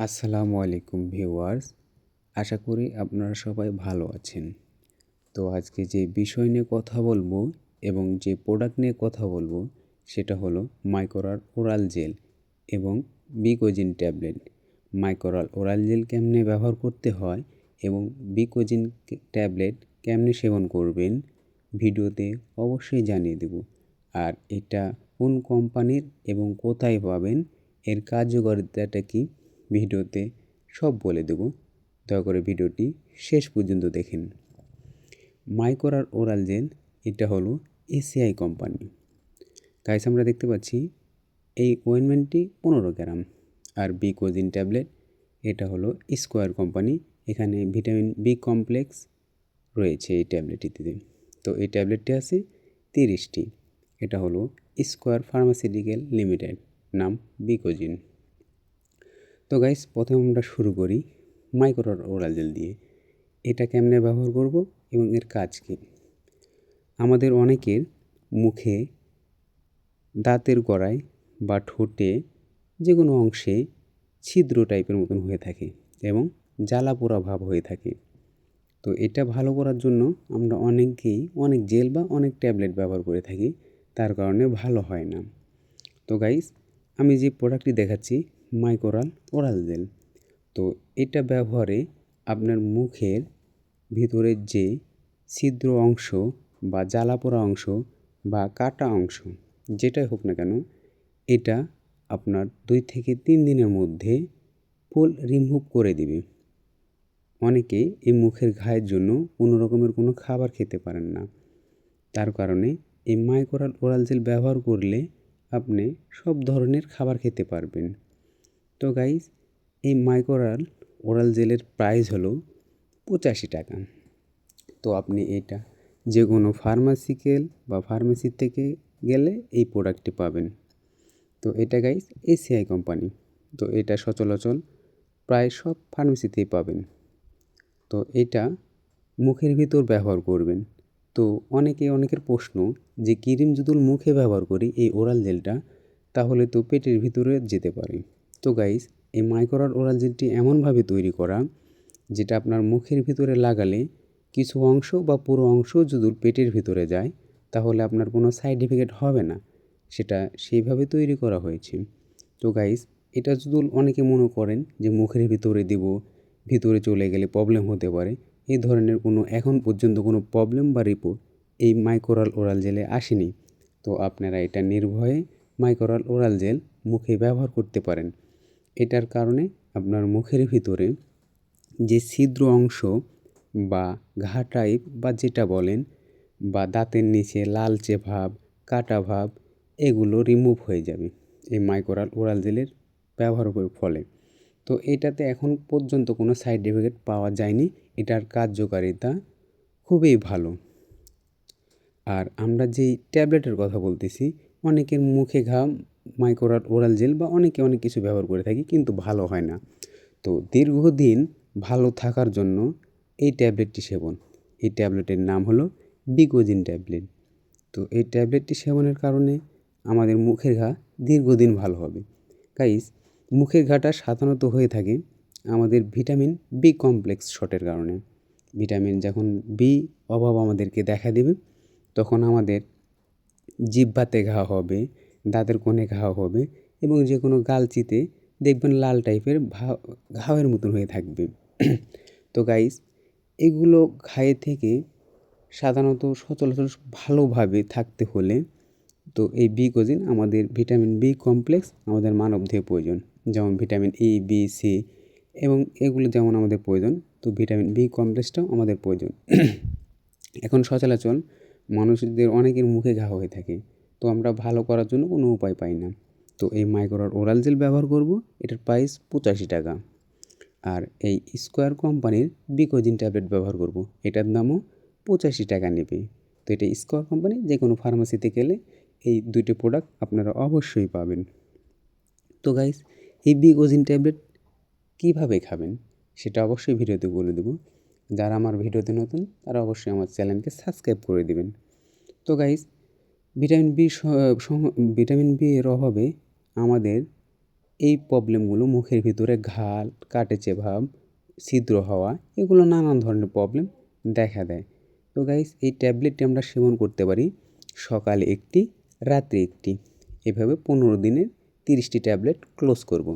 আসসালামু আলাইকুম ভিউয়ার্স। আশা করি আপনারা সবাই ভালো আছেন। তো আজকে যে বিষয় নিয়ে কথা বলবো এবং যে প্রোডাক্ট নিয়ে কথা বলবো সেটা হলো মাইকোরাল ওরাল জেল এবং বিকোজিন ট্যাবলেট। মাইকোরাল ওরাল জেল কেমনে ব্যবহার করতে হয় এবং বিকোজিন ট্যাবলেট কেমনে সেবন করবেন ভিডিওতে অবশ্যই জানিয়ে দেব। আর এটা কোন কোম্পানির এবং কোথায় পাবেন, এর কার্যকারিতাটা কী ভিডিওতে সব বলে দেব। দয়া করে ভিডিওটি শেষ পর্যন্ত দেখেন। মাইকোরাল ওরাল জেল এটা হলো এসিআই কোম্পানি। গাইস, আমরা দেখতে পাচ্ছি এই ওয়েনমেন্টটি 15 গ্রাম। আর বিকোজিন ট্যাবলেট এটা হলো স্কোয়ার কোম্পানি। এখানে ভিটামিন বি কমপ্লেক্স রয়েছে এই ট্যাবলেটটিতে। তো এই ট্যাবলেটটি আছে 30টি। এটা হলো স্কোয়ার ফার্মাসিউটিক্যাল লিমিটেড, নাম বিকোজিন। তো গাইস, প্রথমে আমরা শুরু করি মাইকোরাল ওরাল জেল দিয়ে। এটা কেমনে ব্যবহার করব এবং এর কাজ কী। আমাদের অনেকের মুখে, দাঁতের গোড়ায় বা ঠোঁটে যে কোনো অংশে ছিদ্র টাইপের মতন হয়ে থাকে এবং জ্বালা পোড়া ভাব হয়ে থাকে। তো এটা ভালো করার জন্য আমরা অনেকেই অনেক জেল বা অনেক ট্যাবলেট ব্যবহার করে থাকি, তার কারণে ভালো হয় না। তো গাইস, আমি যে প্রোডাক্টটি দেখাচ্ছি মাইকোরাল ওরাল জেল। তো এটা ব্যবহারে আপনার মুখের ভিতরের যে ছিদ্র অংশ বা জ্বালা পোড়া অংশ বা কাটা অংশ যেটাই হোক না কেন, এটা আপনার 2 থেকে 3 দিনের মধ্যে ফুল রিমুভ করে দিবে। অনেকে এই মুখের ঘায়ের জন্য কোনো রকমের কোনো খাবার খেতে পারেন না, তার কারণে এই মাইকোরাল ওরাল জেল ব্যবহার করলে আপনি সব ধরনের খাবার খেতে পারবেন। তো গাইস, এই মাইকোরাল ওরাল জেলের প্রাইস হলো 85 টাকা। তো আপনি এটা যে কোনো ফার্মাসিক্যাল বা ফার্মেসি থেকে গেলে এই প্রোডাক্টটি পাবেন। তো এটা গাইস এসিআই কোম্পানি। তো এটা সচরাচর প্রায় সব ফার্মেসিতেই পাবেন। তো এটা মুখের ভিতর ব্যবহার করবেন। তো অনেকের প্রশ্ন যে ক্রিম যদি মুখে ব্যবহার করি এই ওরাল জেলটা, তাহলে তো পেটের ভিতরে যেতে পারে। তো গাইস, এই মাইকোরাল ওরাল জেলটি এমনভাবে তৈরি করা যেটা আপনার মুখের ভিতরে লাগালে কিছু অংশ বা পুরো অংশ যদি পেটের ভিতরে যায় তাহলে আপনার কোনো সাইড এফেক্ট হবে না, সেটা সেইভাবে তৈরি করা হয়েছে। তো গাইস, এটা যদি অনেকে মনে করেন যে মুখের ভিতরে দেব, ভিতরে চলে গেলে প্রবলেম হতে পারে, এই ধরনের কোনো এখন পর্যন্ত কোনো প্রবলেম বা রিপোর্ট এই মাইকোরাল ওরাল জেলে আসেনি। তো আপনারা এটা নির্ভয়ে মাইকোরাল ওরাল জেল মুখে ব্যবহার করতে পারেন। এটার কারণে আপনার মুখের ভিতরে যে ছিদ্র অংশ বা ঘা টাইপ বা যেটা বলেন বা দাঁতের নিচে লালচে ভাব, কাটা ভাব, এগুলো রিমুভ হয়ে যাবে এই মাইকোরাল ওরাল জেলের ব্যবহারের ফলে। তো এটাতে এখন পর্যন্ত কোনো সাইড এফেক্ট পাওয়া যায়নি। এটার কার্যকারিতা খুবই ভালো। আর আমরা যেই ট্যাবলেটের কথা বলতেছি, অনেকের মুখে ঘা মাইকোরাল ওরাল জেল বা অনেকে অনেক কিছু ব্যবহার করে থাকি কিন্তু ভালো হয় না। তো দীর্ঘদিন ভালো থাকার জন্য এই ট্যাবলেটটি সেবন। এই ট্যাবলেটের নাম হলো বিকোজিন ট্যাবলেট। তো এই ট্যাবলেটটি সেবনের কারণে আমাদের মুখের ঘা দীর্ঘদিন ভালো হবে। গাইস, মুখের ঘাটা সাধারণত হয়ে থাকে আমাদের ভিটামিন বি কমপ্লেক্স শর্টের কারণে। ভিটামিন যখন বি অভাব আমাদেরকে দেখা দেবে তখন আমাদের জিহ্বাতে ঘা হবে, দাঁতের কোণে ঘা হবে এবং যে কোনো গালচিতে দেখবেন লাল টাইপের ঘাওয়ের মতন হয়ে থাকবে। তো গাইস, এগুলো ঘায়ে থেকে সাধারণত সচরাচর ভালোভাবে থাকতে হলে তো এই বিকোজিন আমাদের ভিটামিন বি কমপ্লেক্স আমাদের মানবদেহে প্রয়োজন। যেমন ভিটামিন ই, বি, সি এবং এগুলো যেমন আমাদের প্রয়োজন, তো ভিটামিন বি কমপ্লেক্সটাও আমাদের প্রয়োজন। এখন সচরাচর মানুষদের অনেকের মুখে ঘা হয়ে থাকে, তো আমরা ভালো করার জন্য কোনো উপায় পাই না। তো এই মাইকোরাল ওরাল জেল ব্যবহার করব, এটার প্রাইস 85 টাকা। আর এই স্কোয়ার কোম্পানির বিকোজিন ট্যাবলেট ব্যবহার করব, এটার দামও 85 টাকা নেবে। তো এটা স্কোয়ার কোম্পানি, যে কোনো ফার্মাসিতে গেলে এই দুইটি প্রোডাক্ট আপনারা অবশ্যই পাবেন। তো গাইস, এই বিকোজিন ট্যাবলেট কীভাবে খাবেন সেটা অবশ্যই ভিডিওতে বলে দেবো। যারা আমার ভিডিওতে নতুন তারা অবশ্যই আমার চ্যানেলকে সাবস্ক্রাইব করে দেবেন। তো guys, vitamin B vitamin B এর অভাবে আমাদের এই প্রবলেমগুলো মুখের ভিতরে ঘা, কাটেচে ভাব, ছিদ্র হওয়া, এগুলো নানান ধরনের প্রবলেম দেখা দেয়। তো গাইস, এই ট্যাবলেটটি আমরা সেবন করতে পারি সকালে একটি, রাত্রে একটি, এভাবে 15 দিনে 30টি ট্যাবলেট ক্লোজ করব।